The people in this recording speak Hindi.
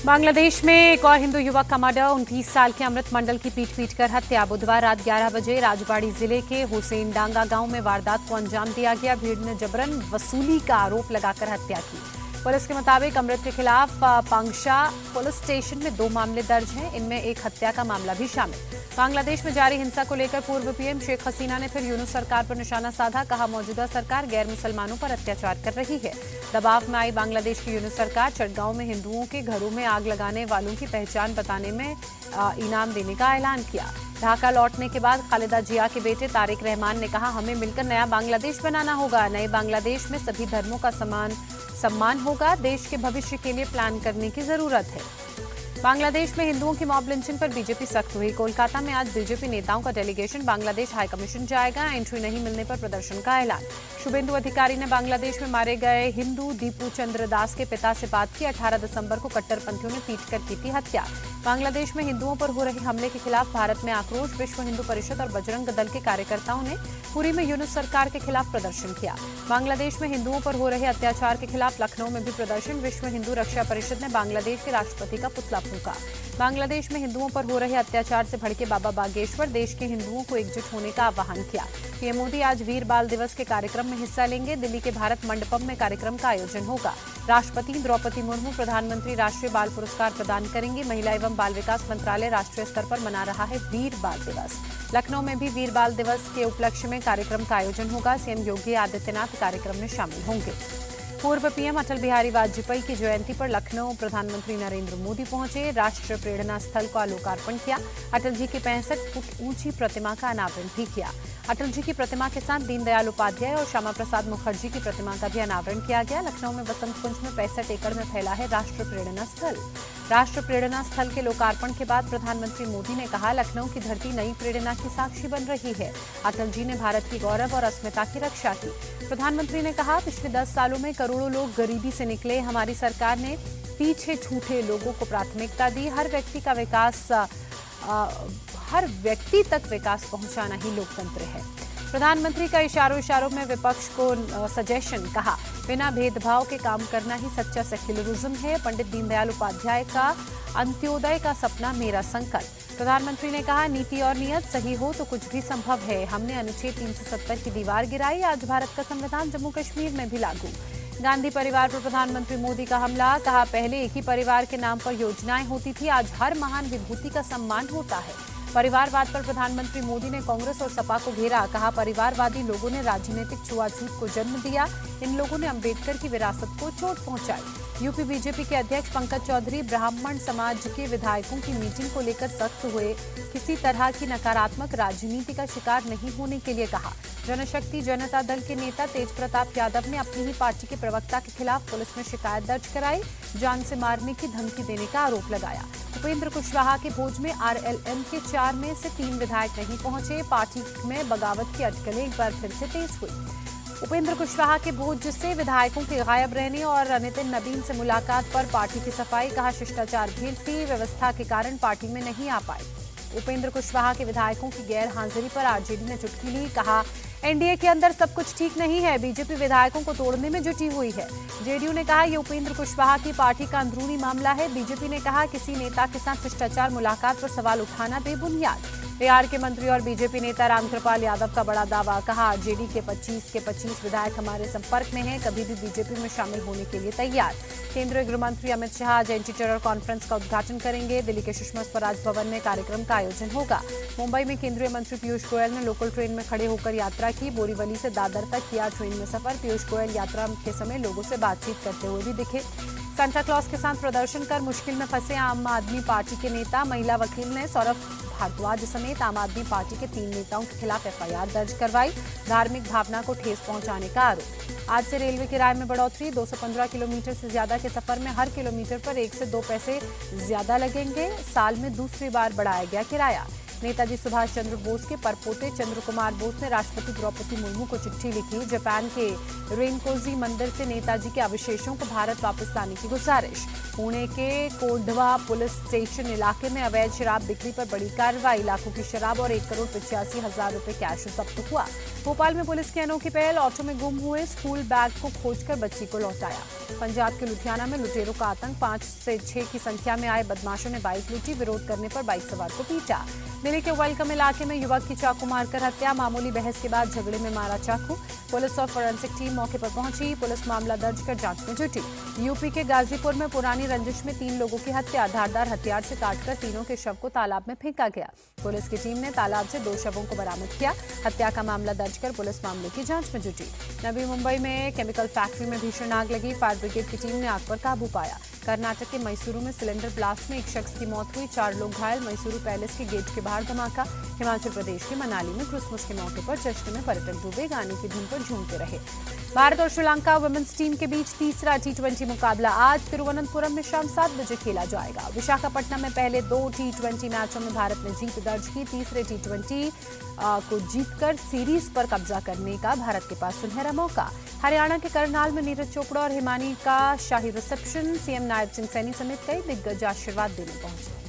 बांग्लादेश में एक और हिंदू युवक का मर्डर, 29 साल के अमृत मंडल की पीट कर हत्या। बुधवार रात 11 बजे राजबाड़ी जिले के हुसैन डांगा गांव में वारदात को अंजाम दिया गया। भीड़ ने जबरन वसूली का आरोप लगाकर हत्या की। पुलिस के मुताबिक अमृत के खिलाफ पांगशा पुलिस स्टेशन में 2 मामले दर्ज हैं, इनमें एक हत्या का मामला भी शामिल। बांग्लादेश में जारी हिंसा को लेकर पूर्व पीएम शेख हसीना ने फिर यूनुस सरकार पर निशाना साधा। कहा, मौजूदा सरकार गैर मुसलमानों पर अत्याचार कर रही है। दबाव में आई बांग्लादेश की यूनुस सरकार चटगांव में हिंदुओं के घरों में आग लगाने वालों की पहचान बताने में इनाम देने का ऐलान किया। ढाका लौटने के बाद खालिदा जिया के बेटे तारिक रहमान ने कहा, हमें मिलकर नया बांग्लादेश बनाना होगा। नए बांग्लादेश में सभी धर्मों का सम्मान होगा। देश के भविष्य के लिए प्लान करने की जरूरत है। बांग्लादेश में हिंदुओं की मॉब लिंचिंग पर बीजेपी सख्त हुई। कोलकाता में आज बीजेपी नेताओं का डेलीगेशन बांग्लादेश हाई कमीशन जाएगा। एंट्री नहीं मिलने पर प्रदर्शन का ऐलान। शुभेंदु अधिकारी ने बांग्लादेश में मारे गए हिंदू दीपू चंद्र दास के पिता से बात की। 18 दिसंबर को कट्टरपंथियों ने पीटकर की थी हत्या। बांग्लादेश में हिंदुओं पर हो रहे हमले के खिलाफ भारत में आक्रोश। विश्व हिंदू परिषद और बजरंग दल के कार्यकर्ताओं ने पुरी में यूनुस सरकार के खिलाफ प्रदर्शन किया। बांग्लादेश में हिंदुओं पर हो रहे अत्याचार के खिलाफ लखनऊ में भी प्रदर्शन। विश्व हिंदू रक्षा परिषद ने बांग्लादेश के राष्ट्रपति का पुतला फूंका। बांग्लादेश में हिंदुओं पर हो रहे अत्याचार से भड़के बाबा बागेश्वर देश के हिंदुओं को एकजुट होने का आह्वान किया। पीएम मोदी आज वीर बाल दिवस के कार्यक्रम में हिस्सा लेंगे। दिल्ली के भारत मंडपम में कार्यक्रम का आयोजन होगा। राष्ट्रपति द्रौपदी मुर्मू प्रधानमंत्री राष्ट्रीय बाल पुरस्कार प्रदान करेंगी। महिला एवं बाल विकास मंत्रालय राष्ट्रीय स्तर पर मना रहा है वीर बाल दिवस। लखनऊ में भी वीर बाल दिवस के उपलक्ष्य में कार्यक्रम का आयोजन होगा। सीएम योगी आदित्यनाथ कार्यक्रम में शामिल होंगे। पूर्व पीएम अटल बिहारी वाजपेयी की जयंती पर लखनऊ प्रधानमंत्री नरेंद्र मोदी पहुंचे। राष्ट्रीय प्रेरणा स्थल का लोकार्पण किया। अटल जी की 65 फुट ऊंची प्रतिमा का अनावरण भी किया। अटल जी की प्रतिमा के साथ दीनदयाल उपाध्याय और श्यामा प्रसाद मुखर्जी की प्रतिमा का भी अनावरण किया गया। लखनऊ में बसंत कुंज में 65 एकड़ में फैला है राष्ट्रीय प्रेरणा स्थल। राष्ट्र प्रेरणा स्थल के लोकार्पण के बाद प्रधानमंत्री मोदी ने कहा, लखनऊ की धरती नई प्रेरणा की साक्षी बन रही है। अटल जी ने भारत की गौरव और अस्मिता की रक्षा की। प्रधानमंत्री ने कहा, पिछले 10 सालों में करोड़ों लोग गरीबी से निकले। हमारी सरकार ने पीछे छूटे लोगों को प्राथमिकता दी। हर व्यक्ति तक विकास पहुंचाना ही लोकतंत्र है। प्रधानमंत्री का इशारों में विपक्ष को सजेशन। कहा, बिना भेदभाव के काम करना ही सच्चा सेक्युलरिज्म है। पंडित दीनदयाल उपाध्याय का अंत्योदय का सपना मेरा संकल्प। प्रधानमंत्री ने कहा, नीति और नियत सही हो तो कुछ भी संभव है। हमने अनुच्छेद 370 की दीवार गिराई। आज भारत का संविधान जम्मू कश्मीर में भी लागू। गांधी परिवार पर प्रधानमंत्री मोदी का हमला। कहा, पहले एक ही परिवार के नाम पर योजनाएं होती थी, आज हर महान विभूति का सम्मान होता है। परिवारवाद पर प्रधानमंत्री मोदी ने कांग्रेस और सपा को घेरा। कहा, परिवारवादी लोगों ने राजनीतिक छुआछूत को जन्म दिया। इन लोगों ने अंबेडकर की विरासत को चोट पहुंचाई। यूपी बीजेपी के अध्यक्ष पंकज चौधरी ब्राह्मण समाज के विधायकों की मीटिंग को लेकर सख्त हुए। किसी तरह की नकारात्मक राजनीति का शिकार नहीं होने के लिए कहा। जनशक्ति जनता दल के नेता तेज प्रताप यादव ने अपनी ही पार्टी के प्रवक्ता के खिलाफ पुलिस में शिकायत दर्ज कराई। जान से मारने की धमकी देने का आरोप लगाया। उपेंद्र कुशवाहा के भोज में आरएलएम के 4 में से 3 विधायक नहीं पहुंचे। पार्टी में बगावत की अटकलें एक बार फिर से तेज हुई। उपेंद्र कुशवाहा के भोज से विधायकों के गायब रहने और नितिन नबीन से मुलाकात पर पार्टी की सफाई। कहा, शिष्टाचार भेद थी, व्यवस्था के कारण पार्टी में नहीं आ पाए। उपेंद्र कुशवाहा के विधायकों की गैर हाजिरी पर आरजेडी ने चुटकी ली। कहा, एनडीए के अंदर सब कुछ ठीक नहीं है, बीजेपी विधायकों को तोड़ने में जुटी हुई है। जेडीयू ने कहा, ये उपेंद्र कुशवाहा की पार्टी का अंदरूनी मामला है। बीजेपी ने कहा, किसी नेता के साथ शिष्टाचार मुलाकात पर सवाल उठाना बेबुनियाद। बिहार के मंत्री और बीजेपी नेता रामकृपाल यादव का बड़ा दावा। कहा, आरजेडी के 25 विधायक हमारे संपर्क में हैं, कभी भी बीजेपी में शामिल होने के लिए तैयार। केंद्रीय गृह मंत्री अमित शाह आज एंटी टेरर कॉन्फ्रेंस का उद्घाटन करेंगे। दिल्ली के सुषमा स्वराज भवन में कार्यक्रम का आयोजन होगा। मुंबई में केंद्रीय मंत्री पीयूष गोयल ने लोकल ट्रेन में खड़े होकर यात्रा की। बोरीवली से दादर तक किया ट्रेन में सफर। पीयूष गोयल यात्रा के समय लोगों से बातचीत करते हुए भी दिखे। सांता क्लॉज के साथ प्रदर्शन कर मुश्किल में फंसे आम आदमी पार्टी के नेता। महिला वकील ने सौरभ भारद्वाज समेत आम आदमी पार्टी के 3 नेताओं के खिलाफ एफआईआर दर्ज करवाई। धार्मिक भावना को ठेस पहुंचाने का आरोप। आज से रेलवे किराए में बढ़ोतरी। 215 किलोमीटर से ज्यादा के सफर में हर किलोमीटर पर 1 से 2 पैसे ज्यादा लगेंगे। साल में दूसरी बार बढ़ाया गया किराया। नेताजी सुभाष चंद्र बोस के परपोते चंद्र कुमार बोस ने राष्ट्रपति द्रौपदी मुर्मू को चिट्ठी लिखी। जापान के रेनकोजी मंदिर से नेताजी के अवशेषों को भारत वापस लाने की गुजारिश। पुणे के कोंढवा पुलिस स्टेशन इलाके में अवैध शराब बिक्री पर बड़ी कार्रवाई। लाखों की शराब और 1,85,00,000 रुपए कैश जब्त हुआ। भोपाल में पुलिस की अनोखी पहल, ऑटो में गुम हुए स्कूल बैग को खोजकर बच्ची को लौटाया। पंजाब के लुधियाना में लुटेरों का आतंक, 5 से 6 की संख्या में आए बदमाशों ने बाइक लूटी। विरोध करने पर बाइक सवार को पीटा। दिल्ली के वेलकम इलाके में युवक की चाकू मारकर हत्या। मामूली बहस के बाद झगड़े में मारा चाकू। पुलिस और फोरेंसिक टीम मौके पर पहुंची। पुलिस मामला दर्ज कर जांच में जुटी। यूपी के गाजीपुर में पुरानी रंजिश में 3 लोगों की हत्या। धारदार हथियार से काटकर तीनों के शव को तालाब में फेंका गया। पुलिस की टीम ने तालाब से 2 शवों को बरामद किया। हत्या का मामला दर्ज कर पुलिस मामले की जांच में जुटी। नवी मुंबई में केमिकल फैक्ट्री में भीषण आग लगी। फायर ब्रिगेड की टीम ने आग पर काबू पाया। कर्नाटक के मैसूरू में सिलेंडर ब्लास्ट में एक शख्स की मौत हुई, 4 लोग घायल। मैसूरू पैलेस के गेट के बाहर धमाका। हिमाचल प्रदेश के मनाली में क्रिसमस के मौके पर जश्न में पर्यटक डूबे, गाने की धुन पर झूमते रहे। भारत और श्रीलंका वुमेन्स टीम के बीच तीसरा T20 मुकाबला आज तिरुवनंतपुरम में शाम 7 बजे खेला जाएगा। विशाखापट्टनम में पहले 2 T20 मैचों में भारत ने जीत दर्ज की। तीसरे T20 को जीतकर सीरीज पर कब्जा करने का भारत के पास सुनहरा मौका। हरियाणा के करनाल में नीरज चोपड़ा और हिमानी का शाही रिसेप्शन। सीएम नायब सिंह सैनी समेत कई दिग्गज आशीर्वाद देने पहुंचे।